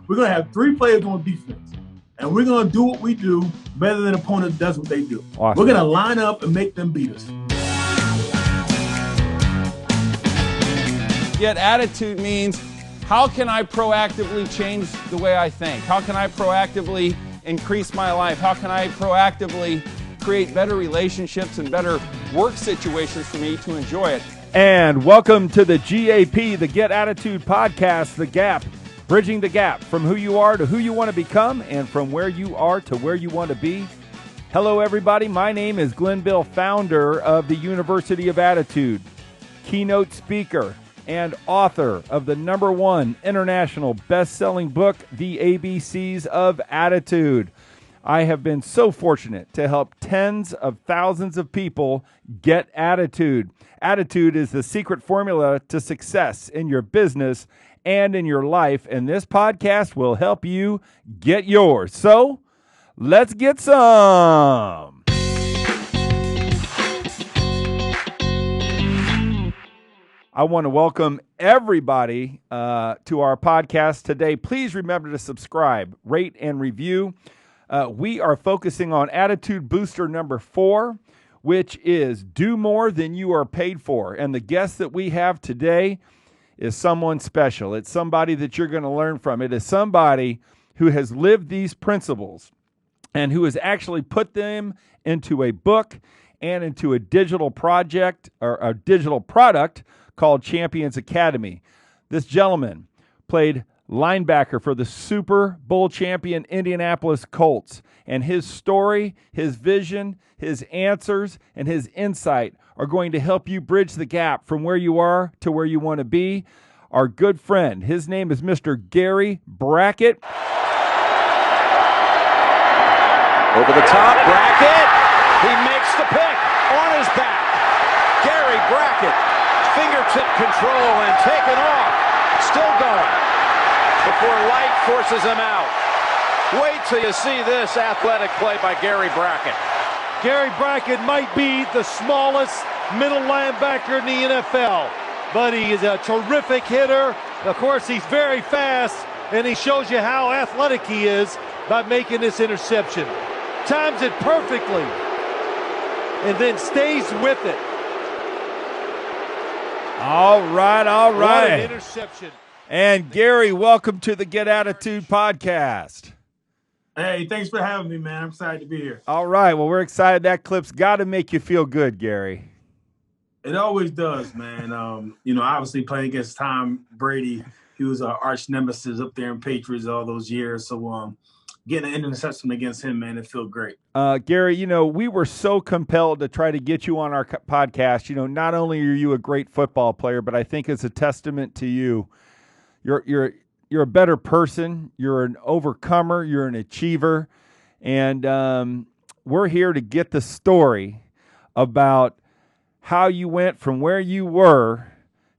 We're going to have 3 players on defense. And we're going to do what we do better than the opponent does what they do. Awesome. We're going to line up and make them beat us. Yet attitude means, how can I proactively change the way I think? How can I proactively increase my life? How can I proactively create better relationships and better work situations for me to enjoy it? And welcome to the GAP, the Get Attitude Podcast, The Gap, bridging the gap from who you are to who you want to become and from where you are to where you want to be. Hello, everybody. My name is Glenn Bill, founder of the University of Attitude, keynote speaker, and author of the #1 international best-selling book, The ABCs of Attitude. I have been so fortunate to help tens of thousands of people get attitude. Attitude is the secret formula to success in your business and in your life, and this podcast will help you get yours. So, let's get some. I want to welcome everybody to our podcast today. Please remember to subscribe, rate, and review. We are focusing on Attitude Booster number 4, which is do more than you are paid for. And the guest that we have today is someone special. It's somebody that you're going to learn from. It is somebody who has lived these principles and who has actually put them into a book and into a digital project or a digital product called Champions Academy. This gentleman played linebacker for the Superbowl Champion Indianapolis Colts, and his story, his vision, his answers, and his insight are going to help you bridge the gap from where you are to where you want to be. Our good friend, his name is Mr. Gary Brackett. Over the top, Brackett. He makes the pick on his back. Gary Brackett, fingertip control and taken off. Still going before light forces him out. Wait till you see this athletic play by Gary Brackett. Gary Brackett might be the smallest middle linebacker in the NFL, but he is a terrific hitter. Of course, he's very fast, and he shows you how athletic he is by making this interception. Times it perfectly, and then stays with it. All right. What an interception. And Gary, welcome to the Get Attitude Podcast. Hey, thanks for having me, man. I'm excited to be here. All right. Well, we're excited. That clip's got to make you feel good, Gary. It always does, man. Obviously playing against Tom Brady, he was our arch nemesis up there in Patriots all those years. So getting an interception against him, man, it felt great. Gary, we were so compelled to try to get you on our podcast. Not only are you a great football player, but I think it's a testament to you. You're a better person. You're an overcomer. You're an achiever. And we're here to get the story about how you went from where you were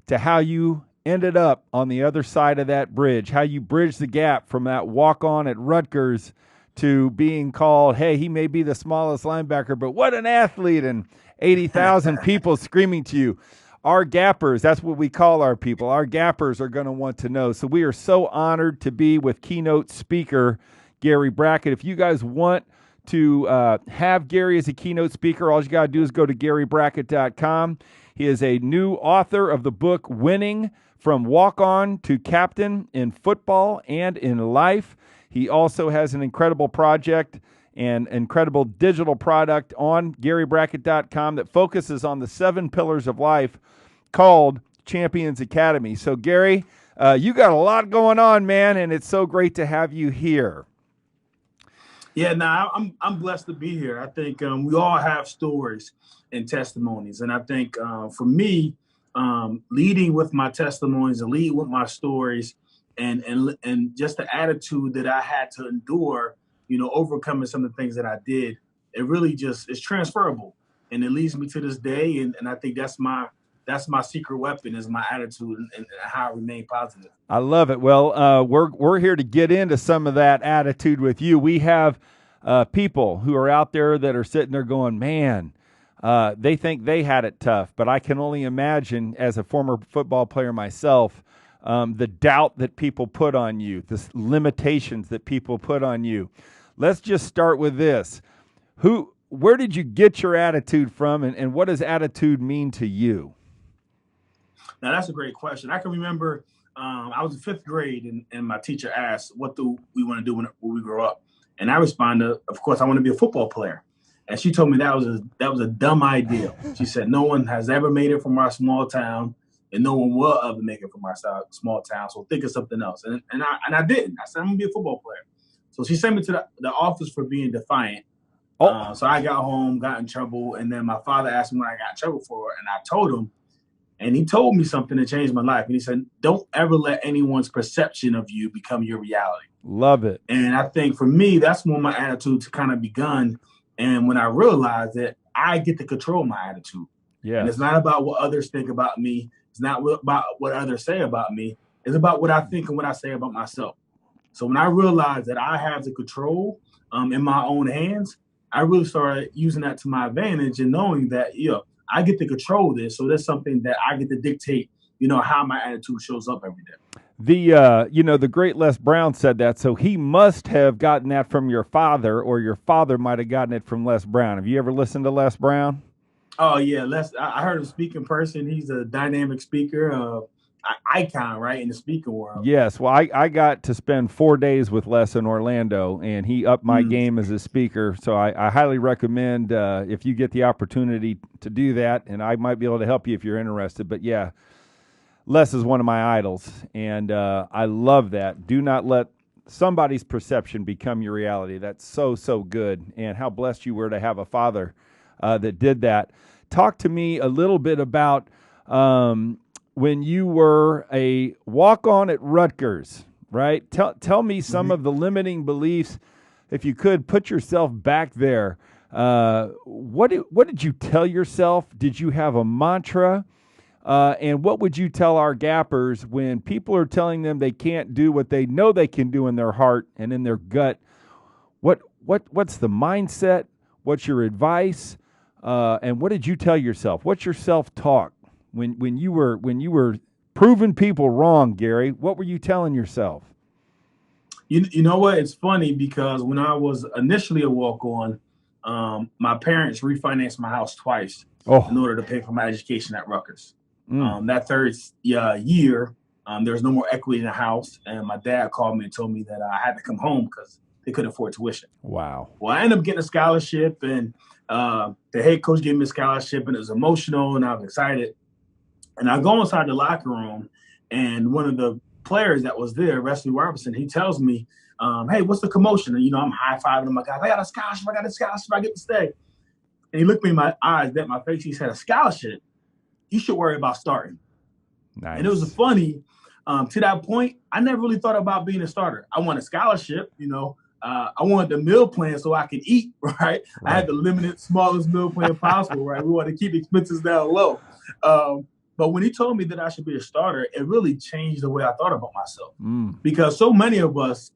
to how you ended up on the other side of that bridge, how you bridged the gap from that walk-on at Rutgers to being called, hey, he may be the smallest linebacker, but what an athlete, and 80,000 people screaming to you. Our gappers, that's what we call our people. Our gappers are going to want to know. So we are so honored to be with keynote speaker Gary Brackett. If you guys want to have Gary as a keynote speaker, all you got to do is go to GaryBrackett.com. He is a new author of the book Winning from Walk-On to Captain in Football and in Life. He also has an incredible project and incredible digital product on GaryBrackett.com that focuses on the 7 pillars of life called Champions Academy. So, Gary, you got a lot going on, man, and it's so great to have you here. Yeah, I'm blessed to be here. I think we all have stories and testimonies, and I think for me, leading with my testimonies and leading with my stories, and just the attitude that I had to endure, overcoming some of the things that I did, it really just is transferable, and it leads me to this day. And I think that's my secret weapon, is my attitude and how I remain positive. I love it. Well, we're here to get into some of that attitude with you. We have people who are out there that are sitting there going, man, they think they had it tough, but I can only imagine, as a former football player myself, the doubt that people put on you, the limitations that people put on you. Let's just start with this. Where did you get your attitude from, and what does attitude mean to you? Now, that's a great question. I can remember I was in 5th grade, and my teacher asked, what do we want to do when we grow up? And I responded, of course, I want to be a football player. And she told me that was a dumb idea. She said, no one has ever made it from our small town, and no one will ever make it from our small town. So think of something else. And I didn't. I said, I'm going to be a football player. So she sent me to the office for being defiant. So I got home, got in trouble, and then my father asked me what I got in trouble for, and I told him, and he told me something that changed my life. And he said, don't ever let anyone's perception of you become your reality. Love it. And I think for me, that's when my attitude to kind of begun. And when I realized that I get to control my attitude. Yeah. And it's not about what others think about me. It's not about what others say about me. It's about what I think and what I say about myself. So when I realized that I have the control in my own hands, I really started using that to my advantage and knowing that, I get to control this. So that's something that I get to dictate, how my attitude shows up every day. The great Les Brown said that. So he must have gotten that from your father, or your father might have gotten it from Les Brown. Have you ever listened to Les Brown? Oh, yeah. I heard him speak in person. He's a dynamic speaker, icon, right, in the speaking world. Yes. Well, I got to spend 4 days with Les in Orlando, and he upped my game as a speaker. So I highly recommend if you get the opportunity to do that, and I might be able to help you if you're interested. But, yeah, Les is one of my idols, and I love that. Do not let somebody's perception become your reality. That's so, so good, and how blessed you were to have a father that did that. Talk to me a little bit about when you were a walk-on at Rutgers, right? Tell me some of the limiting beliefs. If you could, put yourself back there. What did you tell yourself? Did you have a mantra? And what would you tell our gappers when people are telling them they can't do what they know they can do in their heart and in their gut? What's the mindset? What's your advice? And what did you tell yourself? What's your self-talk when you were proving people wrong, Gary? What were you telling yourself? You know what? It's funny because when I was initially a walk-on, my parents refinanced my house twice in order to pay for my education at Rutgers. That third year, there was no more equity in the house, and my dad called me and told me that I had to come home because they couldn't afford tuition. Wow. Well, I ended up getting a scholarship, and the head coach gave me a scholarship, and it was emotional, and I was excited. And I go inside the locker room, and one of the players that was there, Wesley Robertson, he tells me, hey, what's the commotion? And, I'm high-fiving him. My guy, I got a scholarship. I get to stay. And he looked me in my eyes, bent my face. He said, a scholarship? You should worry about starting. Nice. And it was funny. To that point, I never really thought about being a starter. I want a scholarship, I wanted the meal plan so I could eat, right? I had the smallest meal plan possible, right? We wanted to keep expenses down low. But when he told me that I should be a starter, it really changed the way I thought about myself. Because so many of us,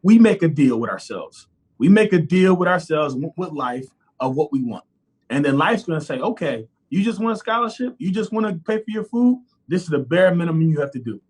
we make a deal with ourselves. We make a deal with ourselves, with life, of what we want. And then life's going to say, okay, you just want a scholarship? You just want to pay for your food? This is the bare minimum you have to do.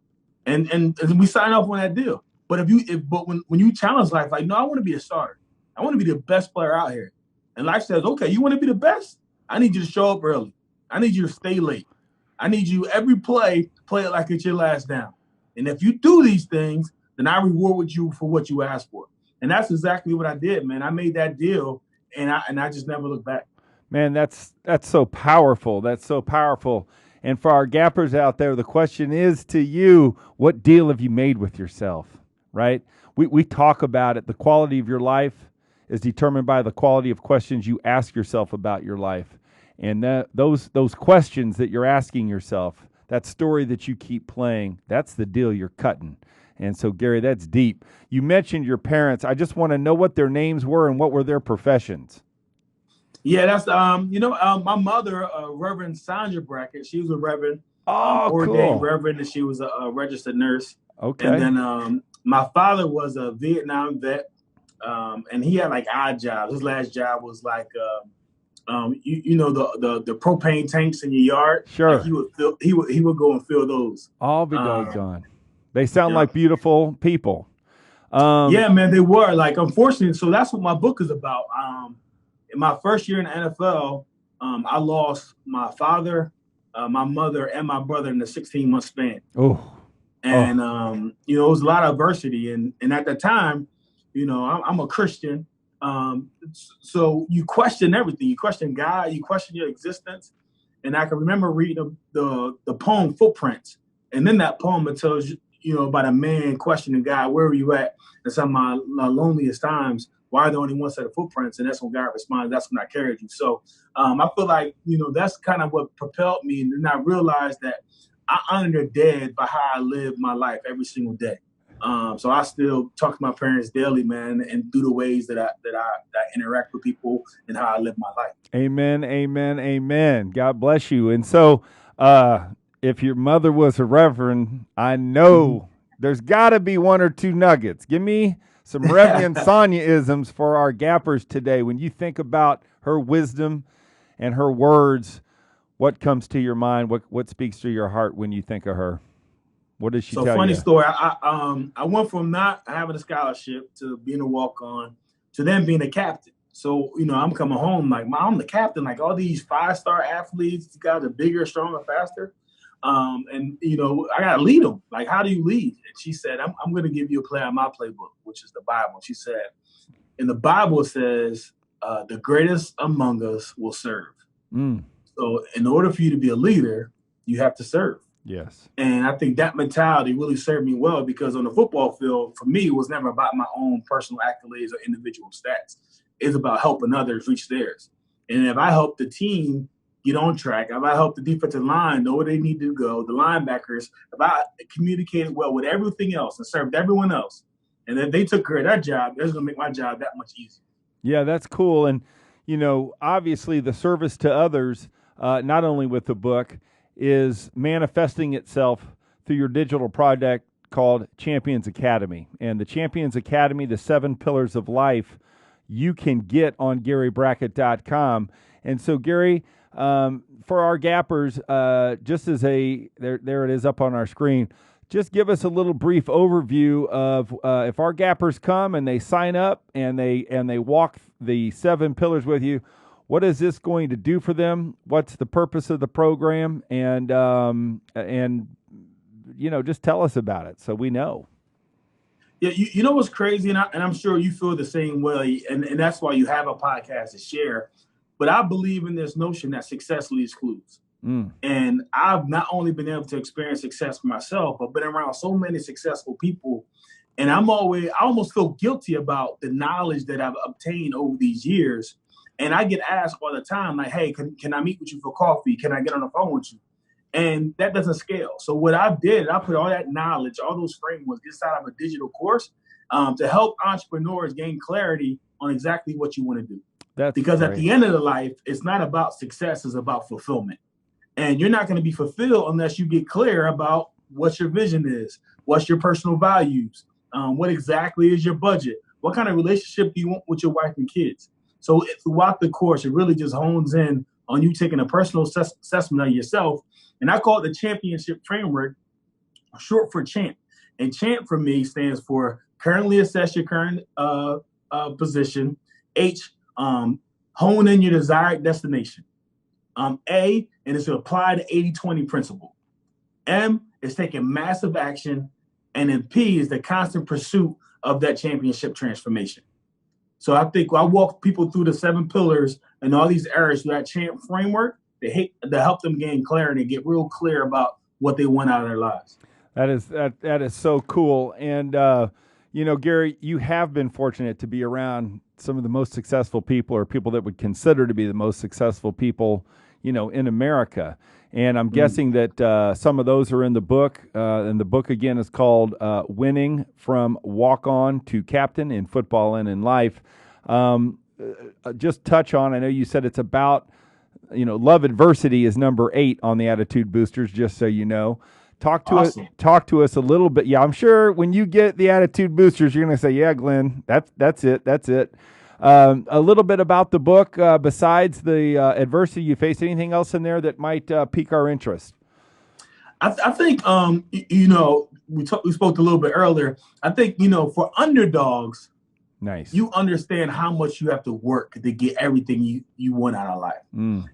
And we sign off on that deal. But when you challenge life, like, no, I want to be a starter. I want to be the best player out here. And life says, okay, you want to be the best? I need you to show up early. I need you to stay late. I need you every play it like it's your last down. And if you do these things, then I reward you for what you asked for. And that's exactly what I did, man. I made that deal, and I just never looked back. Man, that's so powerful. That's so powerful. And for our gappers out there, the question is to you, what deal have you made with yourself, right? We talk about it. The quality of your life is determined by the quality of questions you ask yourself about your life. And those questions that you're asking yourself, that story that you keep playing, that's the deal you're cutting. And so, Gary, that's deep. You mentioned your parents. I just want to know what their names were and what were their professions. Yeah, that's my mother, Reverend Sandra Brackett. She was a reverend, ordained reverend, and she was a registered nurse. Okay. And then my father was a Vietnam vet, and he had like odd jobs. His last job was like you know the propane tanks in your yard. Sure. Like he would go and fill those. I'll be doggone. They sound like beautiful people. Yeah, man, they were. Like, unfortunately, so that's what my book is about. In my first year in the NFL, I lost my father, my mother, and my brother in a 16-month span. Oh. And you know, it was a lot of adversity. And at the time, you know, I'm a Christian. So you question everything. You question God. You question your existence. And I can remember reading the poem Footprints. And then that poem, it tells you know, about a man questioning God, where were you at in some of my loneliest times? Why are there only one set of footprints? And that's when God responds, that's when I carried you. So I feel like, you know, that's kind of what propelled me. And then I realized that I honor the dead by how I live my life every single day. So I still talk to my parents daily, man, and through the ways that I interact with people and how I live my life. Amen, amen, amen. God bless you. And so if your mother was a reverend, I know there's got to be one or two nuggets. Give me some Reverend Sonia-isms for our gappers today. When you think about her wisdom and her words, what comes to your mind? What speaks to your heart when you think of her? What does she tell you? So funny story. I went from not having a scholarship to being a walk-on to then being a captain. So, you know, I'm coming home like, Mom, I'm the captain. Like all these 5-star athletes, these guys are bigger, stronger, faster. And, you know, I got to lead them. Like, how do you lead? And she said, I'm going to give you a play on my playbook, which is the Bible. She said, in the Bible, it says, the greatest among us will serve. So in order for you to be a leader, you have to serve. Yes. And I think that mentality really served me well because on the football field, for me, it was never about my own personal accolades or individual stats. It's about helping others reach theirs. And if I help the team get on track, if I help the defensive line know where they need to go, the linebackers, if I communicated well with everything else and served everyone else, and then they took care of that job, that's going to make my job that much easier. Yeah, that's cool. And, you know, obviously the service to others, not only with the book, is manifesting itself through your digital project called Champions Academy. And the Champions Academy, the 7 Pillars of Life, you can get on GaryBrackett.com. And so, Gary, for our gappers, just as there it is up on our screen, just give us a little brief overview of if our gappers come and they sign up and they walk the 7 pillars with you, what is this going to do for them? What's the purpose of the program? And you know, just tell us about it so we know. Yeah, you know what's crazy, and I'm sure you feel the same way, and that's why you have a podcast to share. But I believe in this notion that success leaves clues. And I've not only been able to experience success for myself, but been around so many successful people. And I almost feel guilty about the knowledge that I've obtained over these years. And I get asked all the time, like, hey, can I meet with you for coffee? Can I get on the phone with you? And that doesn't scale. So what I did, I put all that knowledge, all those frameworks inside of a digital course to help entrepreneurs gain clarity on exactly what you want to do. Because at the end of the life, it's not about success, it's about fulfillment. And you're not going to be fulfilled unless you get clear about what your vision is, what's your personal values, what exactly is your budget, what kind of relationship do you want with your wife and kids. So throughout the course, it really just hones in on you taking a personal assessment of yourself. And I call it the championship framework, short for CHAMP. And CHAMP for me stands for currently assess your current position. H, hone in your desired destination. A, and it's to apply the 80-20 principle. M is taking massive action. And then P is the constant pursuit of that championship transformation. So I think I walk people through the 7 pillars and all these areas through that CHAMP framework to help them gain clarity and get real clear about what they want out of their lives. That is so cool. And, you know, Gary, you have been fortunate to be around some of the most successful people or people that would consider to be the most successful people, you know, in America. And I'm guessing that some of those are in the book. And the book, again, is called Winning from Walk-On to Captain in Football and in Life. Just touch on, I know you said it's about, you know, love adversity is number 8 on the Attitude Boosters, just so you know. Talk to us a little bit. Yeah, I'm sure when you get the Attitude Boosters, you're going to say, yeah, Glenn, that's it. A little bit about the book, besides the adversity you faced, anything else in there that might pique our interest? I think, we spoke a little bit earlier. I think, for underdogs, nice. You understand how much you have to work to get everything you want out of life.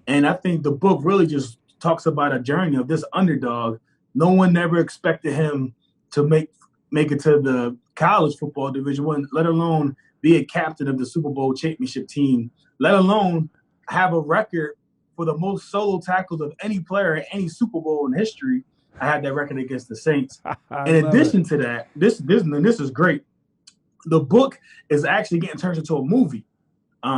And I think the book really just talks about a journey of this underdog. No one never expected him to make it to the college football Division I, let alone be a captain of the Superbowl Championship team, let alone have a record for the most solo tackles of any player in any Super Bowl in history. I had that record against the Saints. In addition to that, this is great. The book is actually getting turned into a movie.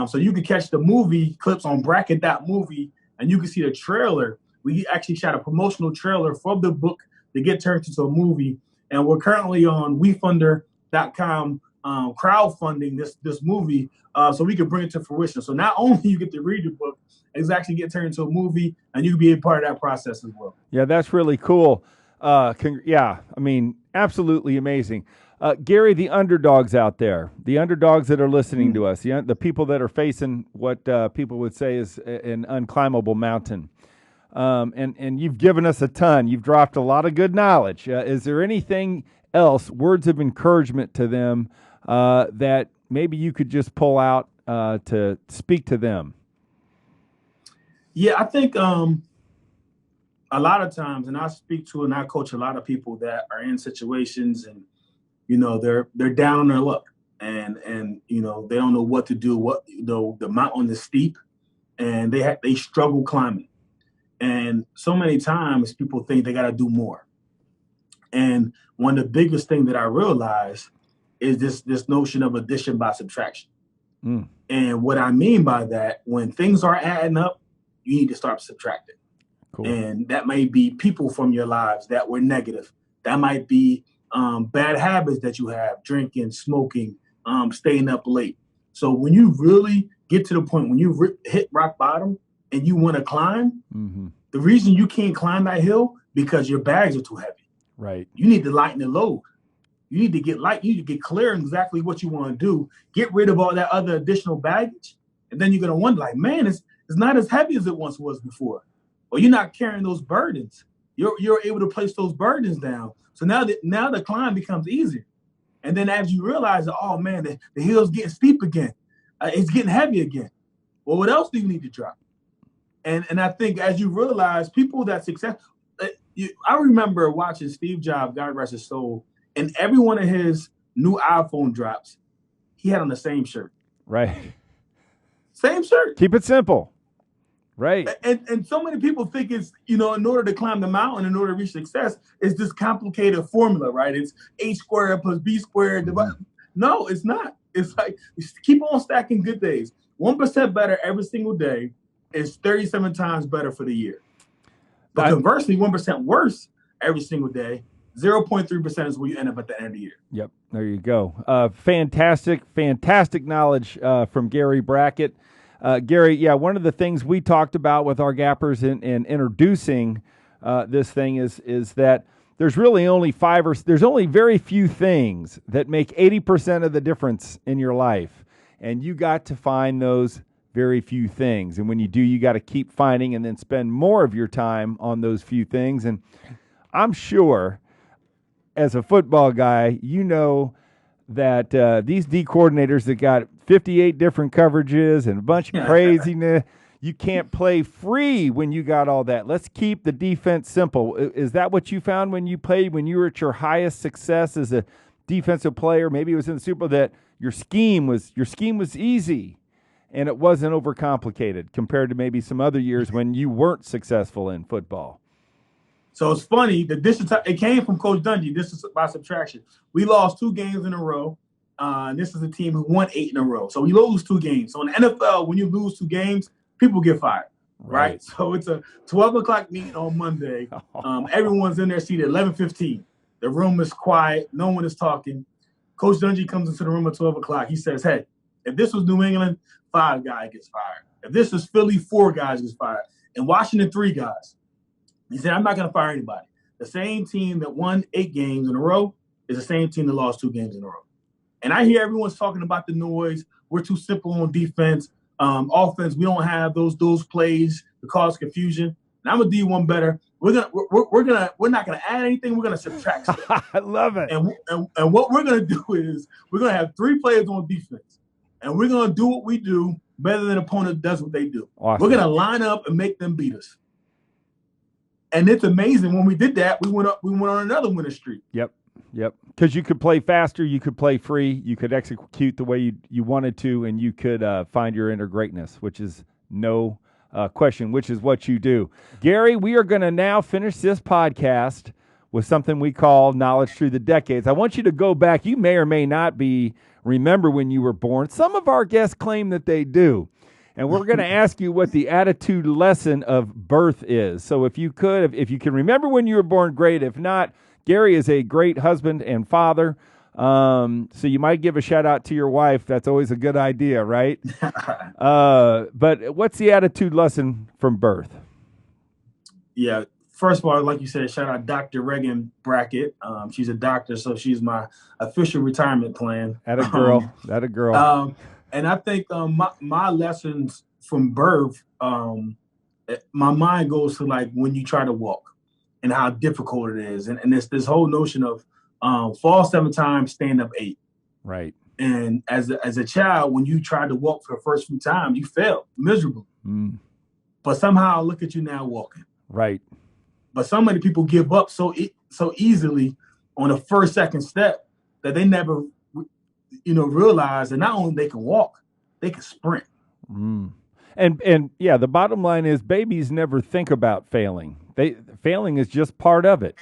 So you can catch the movie clips on Brackett.movie, and you can see the trailer. We actually shot a promotional trailer for the book to get turned into a movie. And we're currently on WeFunder.com crowdfunding this movie so we can bring it to fruition. So not only you get to read the book, it's actually get turned into a movie, and you can be a part of that process as well. Yeah, that's really cool. Absolutely amazing. Gary, the underdogs out there, the underdogs that are listening to us, the people that are facing what people would say is an unclimbable mountain. And you've given us a ton. You've dropped a lot of good knowledge. Is there anything else, words of encouragement to them that maybe you could just pull out to speak to them? Yeah, I think a lot of times, and I speak to and I coach a lot of people that are in situations and, they're down on their luck and they don't know what to do. The mountain is steep and they struggle climbing. And so many times people think they got to do more. And one of the biggest things that I realize is this notion of addition by subtraction. And what I mean by that, when things are adding up, you need to start subtracting. Cool. And that may be people from your lives that were negative. That might be bad habits that you have, drinking, smoking, staying up late. So when you really get to the point when you hit rock bottom and you want to climb, the reason you can't climb that hill because your bags are too heavy. Right. You need to lighten the load. You need to get light. You need to get clear on exactly what you want to do. Get rid of all that other additional baggage. And then you're going to wonder, like, man, it's not as heavy as it once was before. Or you're not carrying those burdens. You're able to place those burdens down. So now the climb becomes easier. And then as you realize, oh, man, the hill's getting steep again. It's getting heavy again. Well, what else do you need to drop? And I think as you realize, people that success, I remember watching Steve Jobs, God rest his soul, and every one of his new iPhone drops, he had on the same shirt. Right. Same shirt. Keep it simple. Right. And so many people think it's, in order to climb the mountain, in order to reach success, it's this complicated formula, right? It's A squared plus B squared. No, it's not. It's like, keep on stacking good days. 1% better every single day is 37 times better for the year. But conversely, 1% worse every single day, 0.3% is where you end up at the end of the year. Yep. There you go. Fantastic knowledge from Gary Brackett. Gary, one of the things we talked about with our gappers in introducing this thing is that there's really only there's only very few things that make 80% of the difference in your life. And you got to find those very few things. And when you do, you got to keep finding and then spend more of your time on those few things. And I'm sure as a football guy, that these D coordinators that got 58 different coverages and a bunch of craziness, you can't play free when you got all that. Let's keep the defense simple. Is that what you found when you played, when you were at your highest success as a defensive player? Maybe it was in the Super Bowl, that your scheme was easy and it wasn't overcomplicated compared to maybe some other years when you weren't successful in football. So it's funny that it came from Coach Dungy. This is by subtraction. We lost 2 games in a row. And this is a team who won 8 in a row. So we lose 2 games. So in the NFL, when you lose 2 games, people get fired, right? So it's a 12 o'clock meeting on Monday. Everyone's in their seat at 11:15. The room is quiet. No one is talking. Coach Dungy comes into the room at 12 o'clock. He says, hey, if this was New England, 5 guys gets fired. If this is Philly, 4 guys gets fired. In Washington, 3 guys. He said, I'm not going to fire anybody. The same team that won 8 games in a row is the same team that lost 2 games in a row. And I hear everyone's talking about the noise. we're too simple on defense. Offense, we don't have those plays to cause confusion. And I'm gonna do you one better. We're not gonna add anything. We're gonna subtract stuff. I love it. And what we're gonna do is we're gonna have 3 players on defense, and we're gonna do what we do better than opponent does what they do. Awesome. We're gonna line up and make them beat us. And it's amazing when we did that. We went on another winning streak. Yep. Because you could play faster, you could play free, you could execute the way you wanted to, and you could find your inner greatness, which is no question, which is what you do. Gary, we are going to now finish this podcast with something we call Knowledge Through the Decades. I want you to go back. You may or may not remember when you were born. Some of our guests claim that they do. And we're going to ask you what the attitude lesson of birth is. So if you can remember when you were born, great. If not, Gary is a great husband and father. So you might give a shout out to your wife. That's always a good idea, right? But what's the attitude lesson from birth? Yeah. First of all, like you said, shout out Dr. Gary Brackett. She's a doctor, so she's my official retirement plan. Atta girl. And I think my lessons from birth, my mind goes to like when you try to walk and how difficult it is. And it's this whole notion of fall 7 times, stand up 8. Right. And as a child, when you tried to walk for the first few times, you failed miserably. Mm. But somehow look at you now walking. Right. But so many people give up so easily on the first, second step that they never realize that not only they can walk, they can sprint. Mm. And yeah, the bottom line is babies never think about failing. Failing is just part of it.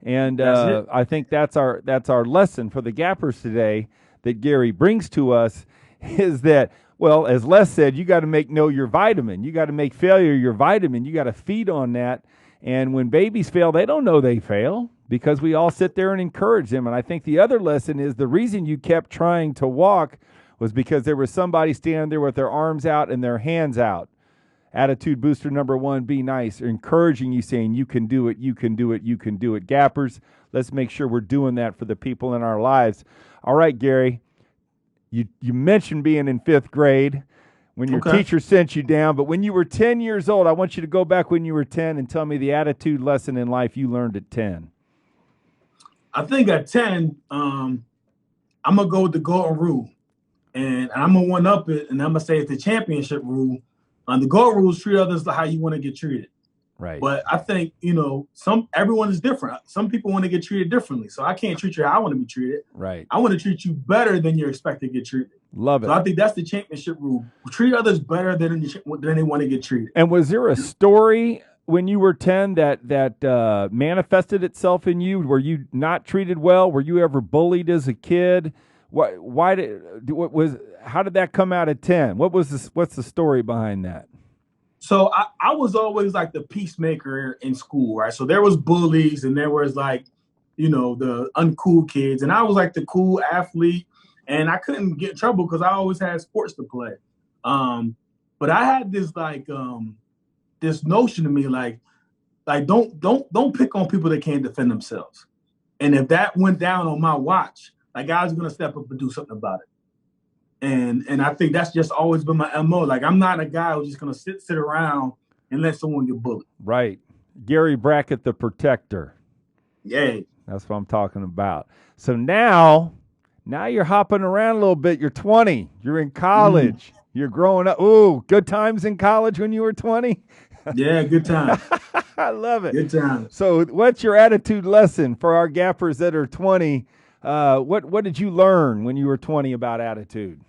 And I think that's our lesson for the gappers today that Gary brings to us is that, well, as Les said, you got to know your vitamin. You got to make failure your vitamin. You got to feed on that. And when babies fail, they don't know they fail because we all sit there and encourage them. And I think the other lesson is the reason you kept trying to walk was because there was somebody standing there with their arms out and their hands out. Attitude booster number 1, be nice, encouraging you, saying you can do it, you can do it, you can do it. Gappers, let's make sure we're doing that for the people in our lives. All right, Gary, you mentioned being in 5th grade when your teacher sent you down, but when you were 10 years old, I want you to go back when you were 10 and tell me the attitude lesson in life you learned at 10. I think at 10, I'm going to go with the golden rule. And I'm going to one-up it, and I'm going to say it's the championship rule. The golden rule is treat others how you want to get treated. Right. But I think, everyone is different. Some people want to get treated differently. So I can't treat you how I want to be treated. Right. I want to treat you better than you're expected to get treated. Love it. So I think that's the championship rule. Treat others better than they want to get treated. And was there a story when you were 10 that manifested itself in you? Were you not treated well? Were you ever bullied as a kid? How did that come out at 10? What's the story behind that? So I was always like the peacemaker in school, right? So there was bullies and there was like, the uncool kids. And I was like the cool athlete and I couldn't get in trouble because I always had sports to play. But I had this this notion to me like don't pick on people that can't defend themselves. And if that went down on my watch, like I was going to step up and do something about it. And I think that's just always been my MO. Like I'm not a guy who's just going to sit around and let someone get bullied. Right. Gary Brackett, the protector. Yeah. That's what I'm talking about. So now you're hopping around a little bit. You're 20. You're in college. You're growing up. Ooh, good times in college when you were 20? Yeah, good times. I love it. Good times. So what's your attitude lesson for our gappers that are 20? What did you learn when you were 20 about attitude?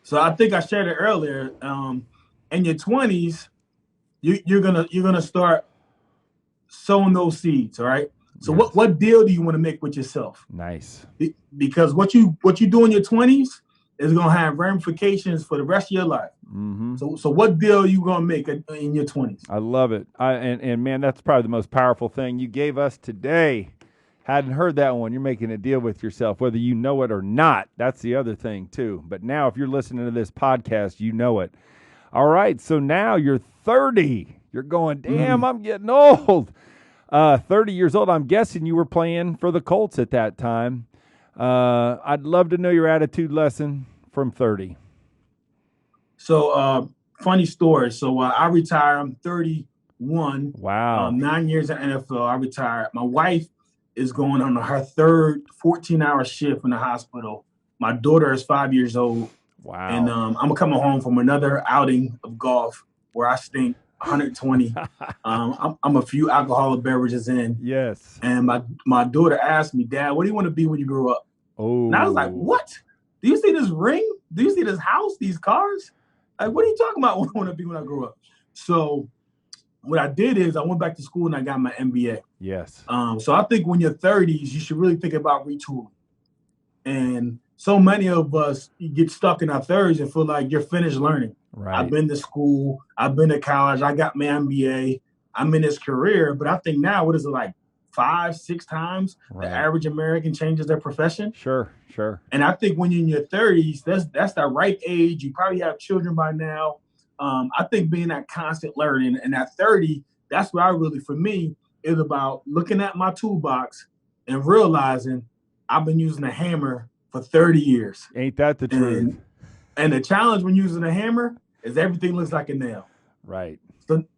So I think I shared it earlier. In your 20s, you're gonna start sowing those seeds. All right. So yes. what deal do you want to make with yourself? Nice. Because what you do in your 20s is gonna have ramifications for the rest of your life. Mm-hmm. So what deal are you gonna make in your 20s? I love it. And man, that's probably the most powerful thing you gave us today. Hadn't heard that one. You're making a deal with yourself, whether you know it or not. That's the other thing, too. But now, if you're listening to this podcast, you know it. All right, so now you're 30. You're going, damn, I'm getting old. 30 years old. I'm guessing you were playing for the Colts at that time. I'd love to know your attitude lesson from 30? So, funny story. So I retired. I'm 31. Wow. 9 years in NFL. I retired. My wife is going on her third 14-hour shift in the hospital. My daughter is 5 years old. Wow. And I'm coming home from another outing of golf where I stink 120. I'm a few alcoholic beverages in. Yes. And my daughter asked me, Dad, what do you want to be when you grow up? Oh. And I was like, what? Do you see this ring? Do you see this house, these cars? Like, what are you talking about what I want to be when I grow up? So what I did is I went back to school and I got my MBA. Yes. So I think when you're 30s, you should really think about retooling. And so many of us get stuck in our 30s and feel like you're finished learning. Right. I've been to school. I've been to college. I got my MBA. I'm in this career. But I think now, what is it, like 5-6 times the average American changes their profession? Sure. And I think when you're in your 30s, that's the right age. You probably have children by now. I think being that constant learning and at 30, that's what for me, is about looking at my toolbox and realizing I've been using a hammer for 30 years. Ain't that the truth? And the challenge when using a hammer is everything looks like a nail. Right.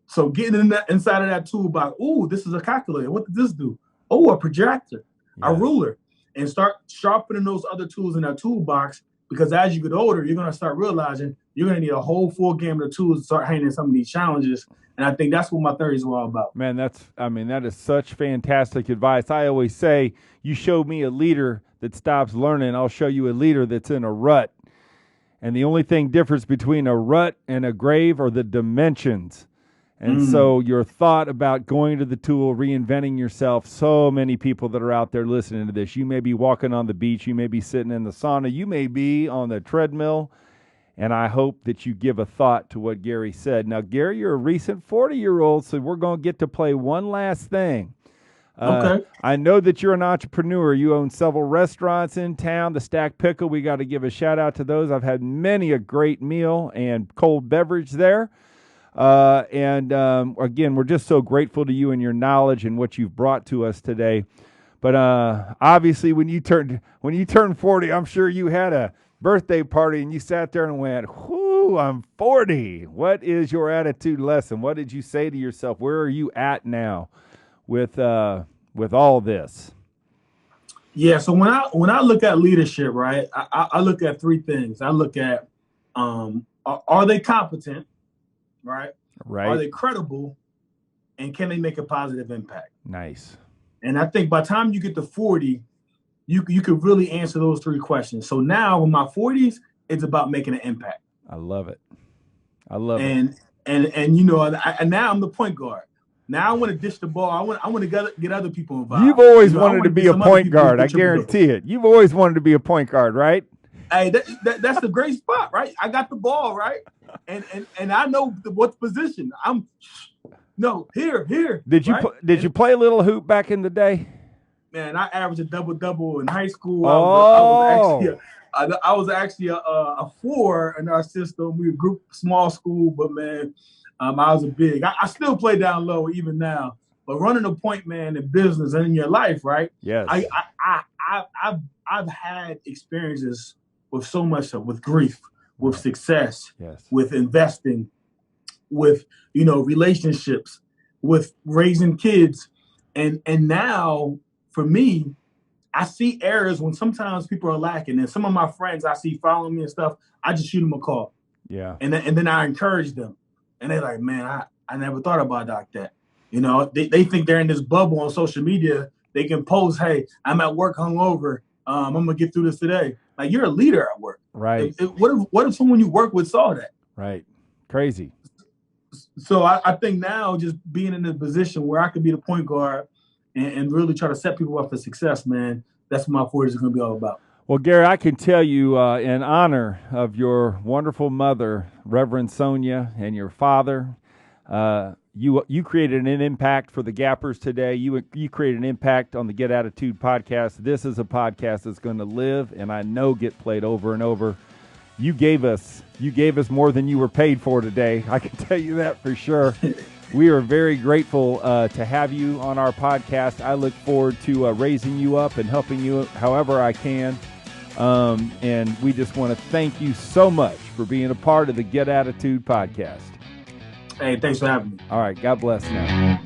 So getting inside of that toolbox, ooh, this is a calculator. What does this do? Oh, a projector, a ruler. And start sharpening those other tools in that toolbox, because as you get older, you're going to start realizing you're going to need a whole full gamut of tools to start handling some of these challenges. And I think that's what my 30s were all about. Man, that is such fantastic advice. I always say, you show me a leader that stops learning, I'll show you a leader that's in a rut. And the only thing difference between a rut and a grave are the dimensions. And so your thought about going to the tool, reinventing yourself, so many people that are out there listening to this, you may be walking on the beach, you may be sitting in the sauna, you may be on the treadmill, and I hope that you give a thought to what Gary said. Now, Gary, you're a recent 40-year-old, so we're going to get to play one last thing. Okay. I know that you're an entrepreneur. You own several restaurants in town. The Stack Pickle, we got to give a shout out to those. I've had many a great meal and cold beverage there. Again, we're just so grateful to you and your knowledge and what you've brought to us today. But obviously, when you turned 40, I'm sure you had a birthday party and you sat there and went, "Whoo, I'm 40." What is your attitude lesson? What did you say to yourself? Where are you at now with all this? Yeah. So when I look at leadership, right, I look at three things. I look at are they competent? Right. Are they credible? And can they make a positive impact? Nice. And I think by the time you get to 40, you could really answer those three questions. So now in my 40s, it's about making an impact. I love it. And you know, and now I'm the point guard. Now I want to dish the ball. I want to get other people involved. You've always wanted to be a point guard. I guarantee it. You've always wanted to be a point guard, right? Hey, that's the great spot, right? I got the ball, right? And I know what position. Here. Did you play a little hoop back in the day? Man, I averaged a double in high school. Oh. I was actually a 4 in our system. We were small school, but man, I was a big. I still play down low even now. But running a point, man, in business and in your life, right? Yes. I've had experiences with so much stuff, with grief, with success, yes, with investing, with relationships, with raising kids, and now for me, I see areas when sometimes people are lacking, and some of my friends I see following me and stuff, I just shoot them a call, and then I encourage them, and they're like, man, I never thought about it like that. They think they're in this bubble on social media. They can post, hey, I'm at work hungover. I'm gonna get through this today. Like, you're a leader at work, right? What if someone you work with saw that? Right, crazy. So I think now just being in a position where I could be the point guard and really try to set people up for success, man, that's what my 40s is going to be all about. Well, Gary, I can tell you in honor of your wonderful mother, Reverend Sonia, and your father, you created an impact for the Gappers today. You created an impact on the Get Attitude podcast. This is a podcast that's going to live and I know get played over and over. You gave us more than you were paid for today. I can tell you that for sure. We are very grateful to have you on our podcast. I look forward to raising you up and helping you however I can. And we just want to thank you so much for being a part of the Get Attitude podcast. Hey, thanks for having me. All right. God bless now.